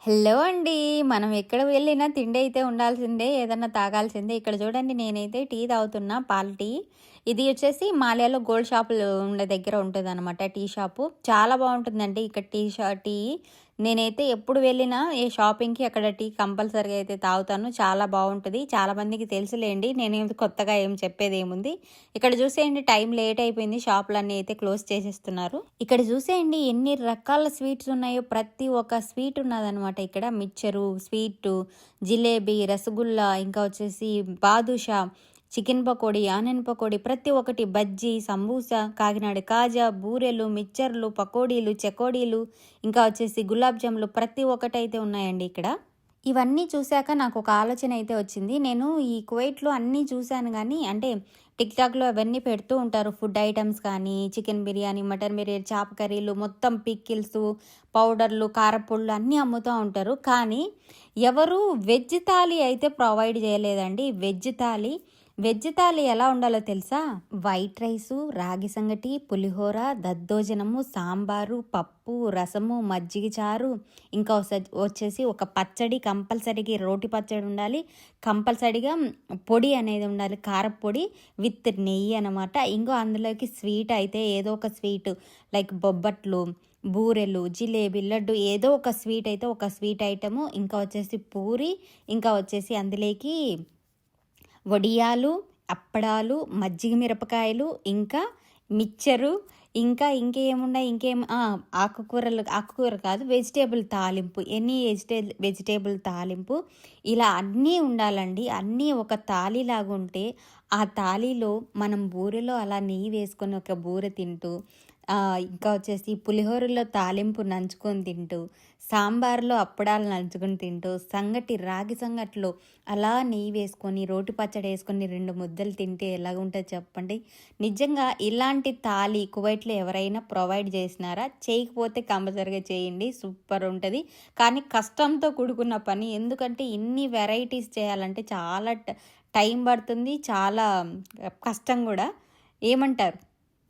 Hello అండి. మనం ఎక్కడ వెళ్ళినా తిండి అయితే ఉండాల్సిందే. ఏదన్నా తాగాల్సిందే. ఇక్కడ చూడండి నేనైతే టీ తాగుతున్నా. పాల టీ. ఇది వచ్చేసి మాల్యాలో గోల్డ్ షాపులు ఉండే దగ్గర ఉంటదనమాట టీ షాపు. చాలా బావుంటుందండి ఇక్కడ టీ. నేనైతే ఎప్పుడు వెళ్ళినా ఏ షాపింగ్‌కి అక్కడ టీ కంపల్సరీగా అయితే తాగుతాను. చాలా బావుంటది. చాలా మందికి తెలుసులేండి. నేనేమి కొత్తగా ఏం చెప్పేదేముంది. ఇక్కడ చూసేయండి టైం లేట్ అయిపోయింది. షాపులన్నీ అయితే క్లోజ్ చేసేస్తున్నారు. ఇక్కడ చూసేయండి ఎన్ని రకాల స్వీట్స్ ఉన్నాయో. ప్రతి ఒక్క స్వీట్ ఉన్నదనమాట ఇక్కడ. మిక్చరు, స్వీటు, జిలేబీ, రసగుల్లా, ఇంకా వచ్చేసి బాదుషా, చికెన్ పకోడీ, ఆనియన్ పకోడీ, ప్రతి ఒక్కటి బజ్జీ, సమోసా, కాకినాడ కాజా, బూరెలు, మిక్చర్లు, పకోడీలు, చెకోడీలు, ఇంకా వచ్చేసి గులాబ్ జాములు ప్రతి ఒక్కటైతే ఉన్నాయండి ఇక్కడ. ఇవన్నీ చూశాక నాకు ఒక ఆలోచన అయితే వచ్చింది. నేను ఈ కువైట్‌లో అన్నీ చూశాను గానీ, అంటే టిక్‌టాక్‌లో అవన్నీ పెడుతూ ఉంటారు. ఫుడ్ ఐటెమ్స్ కానీ, చికెన్ బిర్యానీ, మటన్ బిర్యానీ, చేప కర్రీలు, మొత్తం పికిల్సు, పౌడర్‌లు, కారప్పొడులు అన్నీ అమ్ముతా ఉంటారు. కానీ ఎవరు వెజ్ థాలీ అయితే ప్రొవైడ్ చేయలేదండి. వెజ్ థాలీ ఎలా ఉండాలో తెలుసా? వైట్ రైసు, రాగి సంగటి, పులిహోర, దద్దోజనము, సాంబారు, పప్పు, రసము, మజ్జిగ చారు, ఇంకా వచ్చేసి ఒక పచ్చడి కంపల్సరీగా, రోటి పచ్చడి ఉండాలి. కంపల్సరీగా పొడి అనేది ఉండాలి. కారప్పొడి విత్ నెయ్యి అనమాట. ఇంకో అందులోకి స్వీట్ అయితే ఏదో ఒక స్వీట్ లైక్ బొబ్బట్లు, బూరెలు, జిలేబీ, లడ్డు ఏదో ఒక స్వీట్ అయితే ఒక స్వీట్ ఐటము. ఇంకా వచ్చేసి పూరి, ఇంకా వచ్చేసి అందులోకి వడియాలు, అప్పడాలు, మజ్జిగ మిరపకాయలు, ఇంకా మిక్చరు, ఇంకా ఇంకేమున్నాయి ఆకుకూర కాదు వెజిటేబుల్ తాలింపు, వెజిటేబుల్ తాలింపు, ఇలా అన్నీ ఉండాలండి. అన్నీ ఒక తాళిలాగా ఉంటే ఆ తాళిలో మనం బూరెలో అలా నెయ్యి వేసుకొని ఒక బూరె తింటూ, ఇంకా వచ్చేసి పులిహోరలో తాలింపు నంచుకొని తింటూ, సాంబార్లో అప్పడాలు నంచుకొని తింటూ, రాగి సంగట్లో అలా నెయ్యి వేసుకొని, రోటి పచ్చడి వేసుకొని 2 ముద్దలు తింటే ఎలాగుంటుంది చెప్పండి. నిజంగా ఇలాంటి థాలీ కువైట్‌లో ఎవరైనా ప్రొవైడ్ చేసినారా? చేయకపోతే కంపల్సరీగా చేయండి. సూపర్ ఉంటుంది. కానీ కష్టంతో కూడుకున్న పని. ఎందుకంటే ఇన్ని వెరైటీస్ చేయాలంటే చాలా టైం పడుతుంది. చాలా కష్టం కూడా. ఏమంటారు?